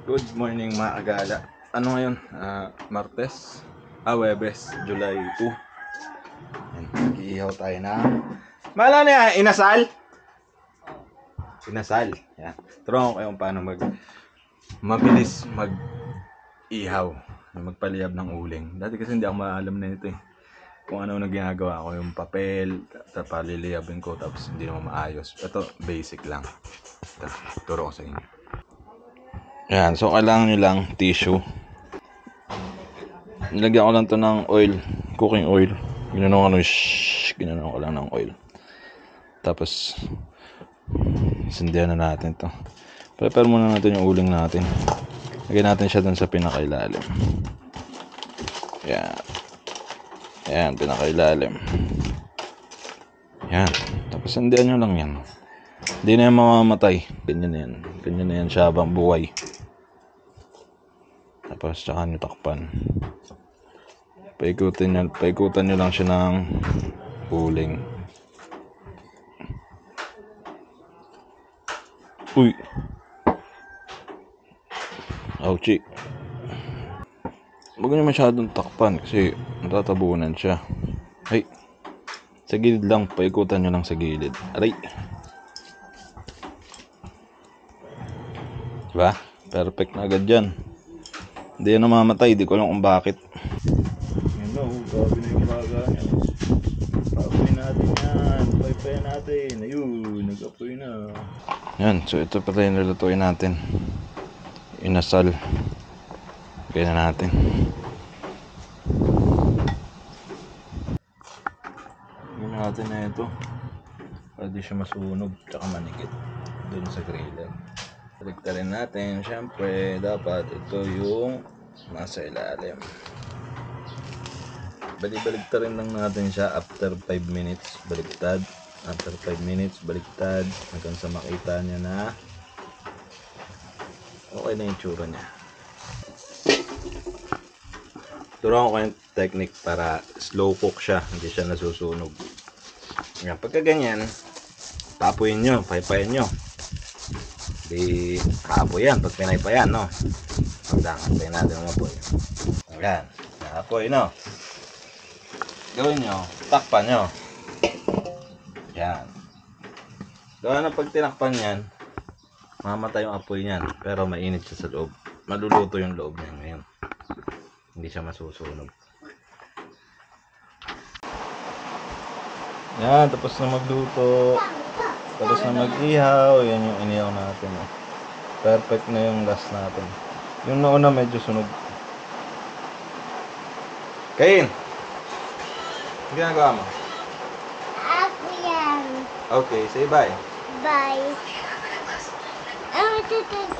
Good morning mga agala. Ano ngayon? Martes? Webes, July 2. Yan, nag-iihaw tayo na. Mala na yan, inasal? Inasal. Yan. Turuan ko kayo paano mabilis mag-ihaw. Magpaliyab ng uling. Dati kasi hindi ako maalam na ito eh. Kung ano na ginagawa ko, yung papel, paliliyabin ko, tapos hindi naman maayos. Ito, basic lang. Ito, turo ko sa inyo. Yan, so kailangan nyo lang tissue. Nilagyan ko lang to ng oil, cooking oil. Ginanong ko lang ng oil. Tapos sindihan na natin to. Prepare muna natin yung uling natin. Lagyan natin siya dun sa pinakailalim. Yan. Yan, pinakailalim. Yan. Tapos sindihan nyo lang yan. Hindi na yan mamamatay. Ganyan na yan. Ganyan na yan siya habang buhay. Tapos tsaka nyo takpan. Paikutan nyo lang siya ng uling. Uy! Ouchie! Huwag nyo masyadong takpan kasi natatabunan siya. Ay! Sa gilid lang. Paikutan nyo lang sa gilid. Aray! Diba? Perfect na agad dyan. Hindi yan namamatay. Di ko alam kung bakit. Hello, grabe na yung baga niya. Paapoy natin yan. Paypayan natin. Ayun, nag-apoy na. Yan, so ito pala yung lulutuin natin. Inasal. Gaya na natin. Gawin natin na ito. Para di siya masunog. Tsaka manikit. Doon sa griller. Baliktarin natin. Siyempre, dapat ito yung nasa ilalim. Baliktarin lang natin siya after 5 minutes. Baliktad. After 5 minutes, baliktad. Hanggang sa makita niya na okay na yung tsura niya. Turuan ko yung technique para slow cook siya. Hindi siya nasusunog. Yan, pagka ganyan, tapuin nyo, paypayan nyo. Di haapoy yan pag pinay pa yan, no? Pagdakan natin ang apoy. Ayan, naapoy, no? Gawin nyo, takpan nyo. Yan. Gawa na pag tinakpan yan, mamatay yung apoy niyan. Pero mainit siya sa loob. Maluluto yung loob niya ngayon. Hindi siya masusunog. Yan, tapos na magluto. Tapos na mag-ihaw. Yan yung inihaw natin. Oh. Perfect na yung last natin. Yung nauna medyo sunog. Kain! Ano ginagawa mo? Ako yan. Okay, say bye. Bye. Ang tutug